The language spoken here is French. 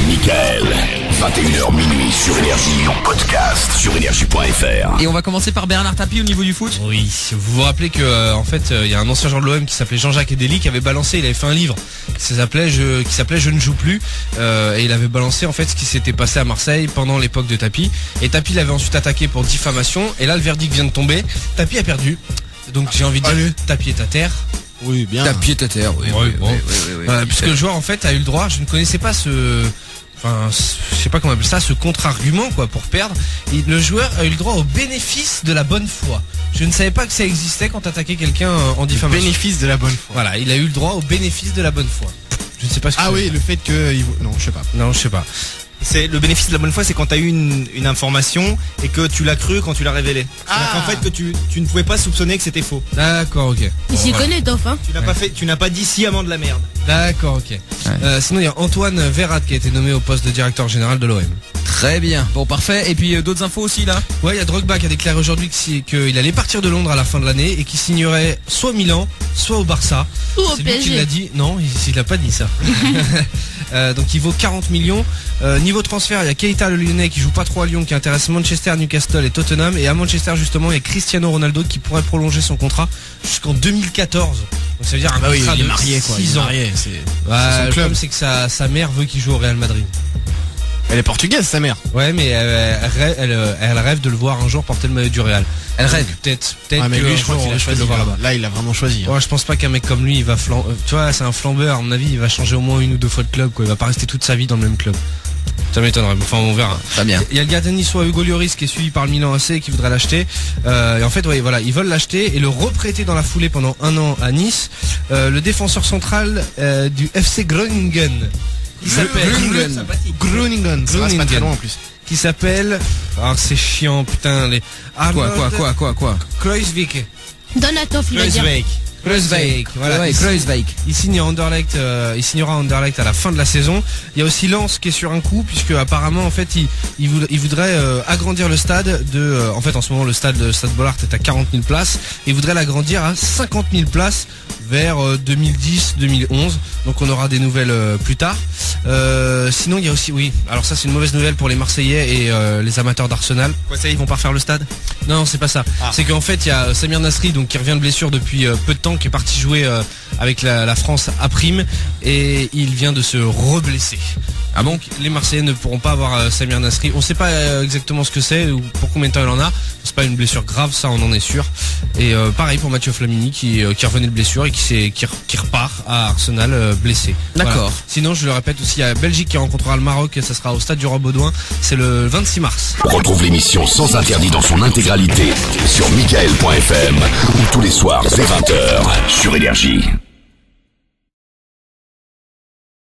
Michael, 21h minuit sur Énergie, en podcast sur énergie.fr. Et on va commencer par Bernard Tapie au niveau du foot. Oui, vous vous rappelez que en fait il y a un ancien joueur de l'OM qui s'appelait Jean-Jacques Edeli qui avait balancé, il avait fait un livre qui s'appelait Je ne joue plus, et il avait balancé en fait ce qui s'était passé à Marseille pendant l'époque de Tapie, et Tapie l'avait ensuite attaqué pour diffamation, et là le verdict vient de tomber, Tapie a perdu, donc j'ai envie de dire Tapie est à terre. Oui, bien. Tapie est à terre, oui. Puisque le joueur en fait a eu le droit, je ne connaissais pas je sais pas comment on appelle ça, ce contre-argument quoi pour perdre. Et le joueur a eu le droit au bénéfice de la bonne foi. Je ne savais pas que ça existait quand t'attaquais quelqu'un en diffamation. Bénéfice de la bonne foi. Voilà, il a eu le droit au bénéfice de la bonne foi. Je ne sais pas ce que oui, le fait que non, je sais pas. Non, je sais pas. C'est le bénéfice de la bonne foi, c'est quand t'as eu une information et que tu l'as cru quand tu l'as révélé. En fait que tu ne pouvais pas soupçonner que c'était faux. D'accord, ok. Il s'y connaît, Toff, hein. Tu n'as pas dit sciemment de la merde. D'accord, ok. Sinon il y a Antoine Verrat qui a été nommé au poste de directeur général de l'OM. Très bien. Bon, parfait. Et puis d'autres infos aussi là. Ouais, il y a Drogba qui a déclaré aujourd'hui qu'il allait partir de Londres à la fin de l'année et qu'il signerait soit Milan, soit au Barça. Ou au C'est lui qui PSG. l'a dit. Non, il l'a pas dit ça. Donc il vaut 40 millions. Niveau transfert, il y a Keita le Lyonnais qui joue pas trop à Lyon, qui intéresse Manchester, Newcastle et Tottenham. Et à Manchester justement, il y a Cristiano Ronaldo qui pourrait prolonger son contrat jusqu'en 2014. Donc ça veut dire un contrat il est de marié quoi. 6 ans. C'est Le son club. problème c'est que sa mère veut qu'il joue au Real Madrid. Elle est portugaise, sa mère. Ouais, mais elle rêve de le voir un jour porter le maillot du Real. Elle rêve. Peut-être Mais lui, je crois qu'il a de choisi le voir là-bas. Là, il a vraiment choisi. Ouais, je pense pas qu'un mec comme lui, il va tu vois, c'est un flambeur. À mon avis, il va changer au moins une ou deux fois de club, quoi. Il va pas rester toute sa vie dans le même club. Ça m'étonnerait. Enfin, on verra. Très bien. Il y a le gardien niçois Hugo Lloris qui est suivi par le Milan AC et qui voudrait l'acheter. Et en fait, ouais, voilà, ils veulent l'acheter et le reprêter dans la foulée pendant 1 an à Nice. Le défenseur central du FC Groningen. Qui s'appelle Groningen. Ça reste pas très loin en plus. Qui s'appelle, c'est chiant, putain, Quoi Kreuzvik. Donatov, il va dire. Kreuzvik, voilà. Ouais, Kreuzvik. Il signe à Anderlecht, il signera à Anderlecht à la fin de la saison. Il y a aussi Lens qui est sur un coup, puisque apparemment en fait il voudrait agrandir le stade de, en fait en ce moment le stade Bollaert est à 40 000 places, et il voudrait l'agrandir à 50 000 places vers 2010-2011. Donc on aura des nouvelles plus tard. Sinon il y a aussi, oui, alors ça c'est une mauvaise nouvelle pour les Marseillais et les amateurs d'Arsenal. Quoi, ça, ils vont pas refaire le stade? Non, c'est pas ça. C'est qu'en fait il y a Samir Nasri, donc qui revient de blessure depuis peu de temps, qui est parti jouer avec la France à Prime, et il vient de se reblesser. Ah bon? Donc les Marseillais ne pourront pas avoir Samir Nasri. On sait pas exactement ce que c'est ou pour combien de temps il en a. C'est pas une blessure grave, ça on en est sûr. Et pareil pour Mathieu Flamini qui revenait de blessure et qui repart à Arsenal blessé. D'accord. Voilà. Sinon je le répète aussi, il y a Belgique qui rencontrera le Maroc et ça sera au stade du Roi-Baudouin. C'est le 26 mars. Retrouve l'émission sans interdit dans son intégralité sur michael.fm ou tous les soirs dès 20h sur Énergie.